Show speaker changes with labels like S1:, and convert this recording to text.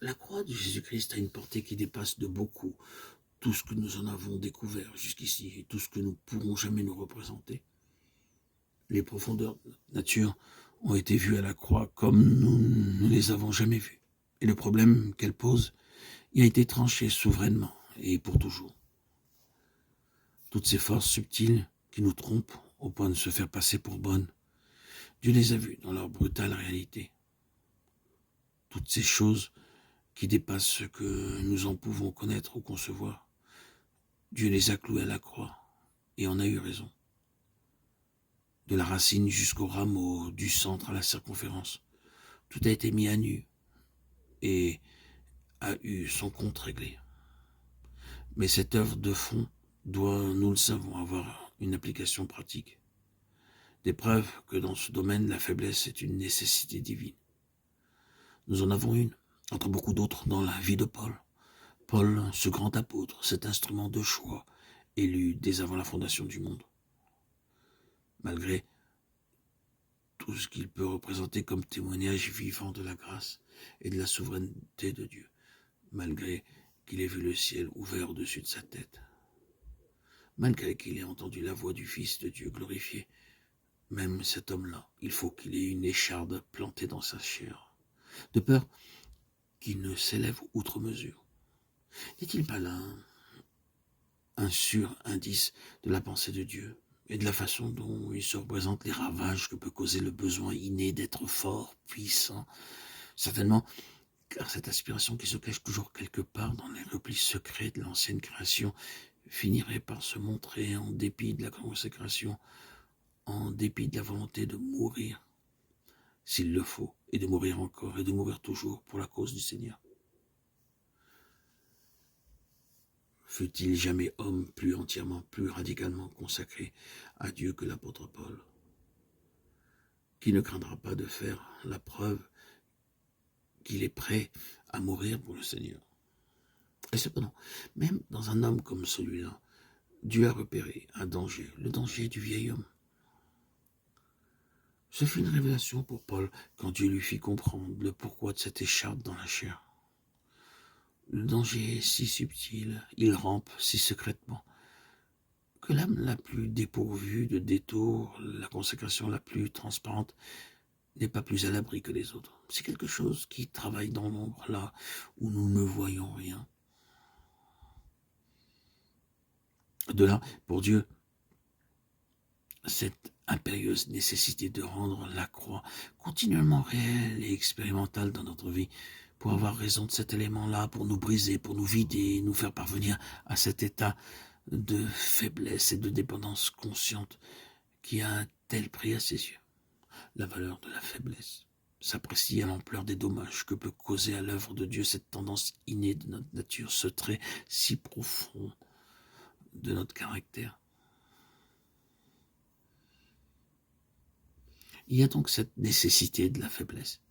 S1: La croix de Jésus-Christ a une portée qui dépasse de beaucoup tout ce que nous en avons découvert jusqu'ici et tout ce que nous pourrons jamais nous représenter. Les profondeurs de notre nature ont été vues à la croix comme nous ne les avons jamais vues. Et le problème qu'elle pose y a été tranché souverainement et pour toujours. Toutes ces forces subtiles qui nous trompent au point de se faire passer pour bonnes, Dieu les a vues dans leur brutale réalité. Toutes ces choses qui dépassent ce que nous en pouvons connaître ou concevoir, Dieu les a clouées à la croix et en a eu raison. De la racine jusqu'au rameau, du centre à la circonférence, tout a été mis à nu et a eu son compte réglé. Mais cette œuvre de fond doit, nous le savons, avoir une application pratique. Des preuves que dans ce domaine, la faiblesse est une nécessité divine. Nous en avons une, entre beaucoup d'autres, dans la vie de Paul. Paul, ce grand apôtre, cet instrument de choix, élu dès avant la fondation du monde. Malgré tout ce qu'il peut représenter comme témoignage vivant de la grâce et de la souveraineté de Dieu, malgré qu'il ait vu le ciel ouvert au-dessus de sa tête, malgré qu'il ait entendu la voix du Fils de Dieu glorifié, même cet homme-là, il faut qu'il ait une écharde plantée dans sa chair, de peur qu'il ne s'élève outre mesure. N'est-il pas là un sûr indice de la pensée de Dieu et de la façon dont il se représente les ravages que peut causer le besoin inné d'être fort, puissant, certainement, car cette aspiration qui se cache toujours quelque part dans les replis secrets de l'ancienne création finirait par se montrer en dépit de la consécration, en dépit de la volonté de mourir, s'il le faut, et de mourir encore, et de mourir toujours pour la cause du Seigneur. Fut-il jamais homme plus entièrement, plus radicalement consacré à Dieu que l'apôtre Paul, qui ne craindra pas de faire la preuve qu'il est prêt à mourir pour le Seigneur. Et cependant, même dans un homme comme celui-là, Dieu a repéré un danger, le danger du vieil homme. Ce fut une révélation pour Paul quand Dieu lui fit comprendre le pourquoi de cette écharpe dans la chair. Le danger est si subtil, il rampe si secrètement, que l'âme la plus dépourvue de détours, la consécration la plus transparente, n'est pas plus à l'abri que les autres. C'est quelque chose qui travaille dans l'ombre, là où nous ne voyons rien. De là, pour Dieu, cette impérieuse nécessité de rendre la croix continuellement réelle et expérimentale dans notre vie, pour avoir raison de cet élément-là, pour nous briser, pour nous vider, nous faire parvenir à cet état de faiblesse et de dépendance consciente qui a un tel prix à ses yeux. La valeur de la faiblesse s'apprécie à l'ampleur des dommages que peut causer à l'œuvre de Dieu cette tendance innée de notre nature, ce trait si profond de notre caractère. Il y a donc cette nécessité de la faiblesse.